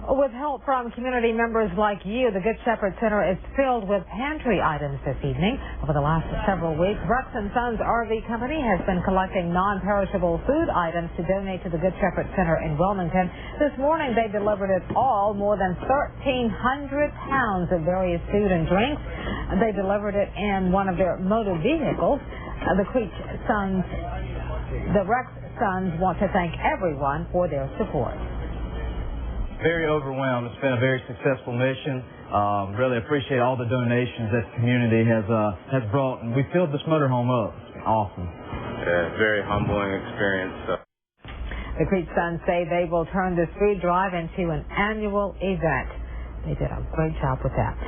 With help from community members like you, the Good Shepherd Center is filled with pantry items this evening. Over the last several weeks, WECT Sons RV Company has been collecting non-perishable food items to donate to the Good Shepherd Center in Wilmington. This morning, they delivered it all, more than 1,300 pounds of various food and drinks. They delivered it in one of their motor vehicles. The WECT Sons want to thank everyone for their support. Very overwhelmed. It's been a very successful mission. Really appreciate all the donations that the community has brought, and we filled this motorhome up. Awesome. Yeah, very humbling experience. The WECT Sons say they will turn this food drive into an annual event. They did a great job with that.